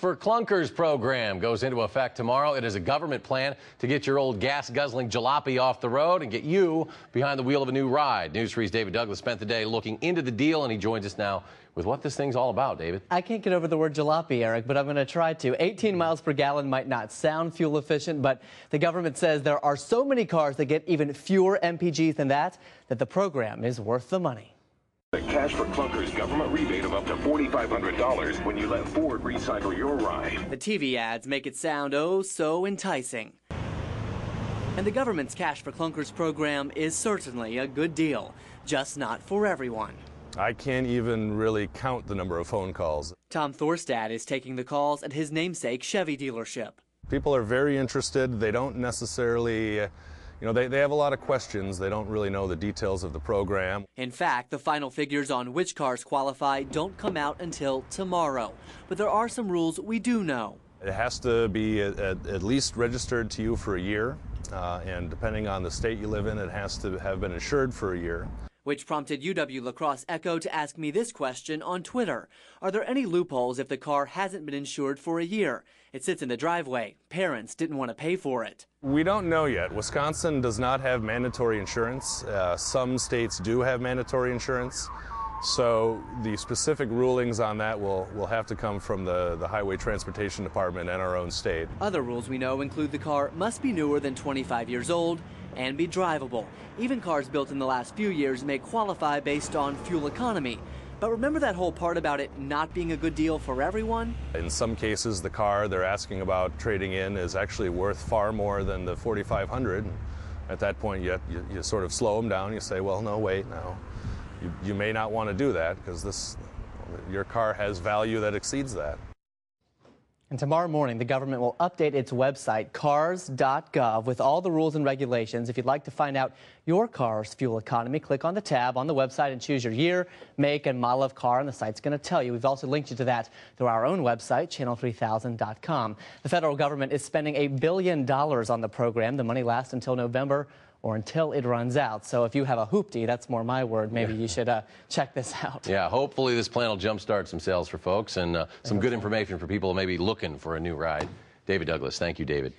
for Clunkers program goes into effect tomorrow. It is a government plan to get your old gas-guzzling jalopy off the road and get you behind the wheel of a new ride. News 3's David Douglas spent the day looking into the deal, and he joins us now with what this thing's all about. David? I can't get over the word jalopy, Eric, but I'm going to try to. 18 miles per gallon might not sound fuel efficient, but the government says there are so many cars that get even fewer MPGs than that the program is worth the money. The Cash for Clunkers government rebate of up to $4,500 when you let Ford recycle your ride. The TV ads make it sound oh so enticing. And the government's Cash for Clunkers program is certainly a good deal, just not for everyone. I can't even really count the number of phone calls. Tom Thorstad is taking the calls at his namesake Chevy dealership. People are very interested. They don't necessarily, they have a lot of questions. They don't really know the details of the program. In fact, the final figures on which cars qualify don't come out until tomorrow. But there are some rules we do know. It has to be at least registered to you for a year, and depending on the state you live in, it has to have been insured for a year. Which prompted UW La Crosse Echo to ask me this question on Twitter. Are there any loopholes if the car hasn't been insured for a year? It sits in the driveway. Parents didn't want to pay for it. We don't know yet. Wisconsin does not have mandatory insurance. Some states do have mandatory insurance. So the specific rulings on that will have to come from the Highway Transportation Department and our own state. Other rules we know include the car must be newer than 25 years old and be drivable. Even cars built in the last few years may qualify based on fuel economy. But remember that whole part about it not being a good deal for everyone? In some cases, the car they're asking about trading in is actually worth far more than the $4,500. At that point, you sort of slow them down. You say, well, no, wait, now. You may not want to do that because your car has value that exceeds that. And tomorrow morning, the government will update its website, cars.gov, with all the rules and regulations. If you'd like to find out your car's fuel economy, click on the tab on the website and choose your year, make, and model of car, and the site's going to tell you. We've also linked you to that through our own website, channel3000.com. The federal government is spending $1 billion on the program. The money lasts until November or until it runs out. So if you have a hoopty, that's more my word, maybe you should check this out. Yeah, hopefully this plan will jumpstart some sales for folks and some good information for people maybe looking for a new ride. David Douglas, thank you, David.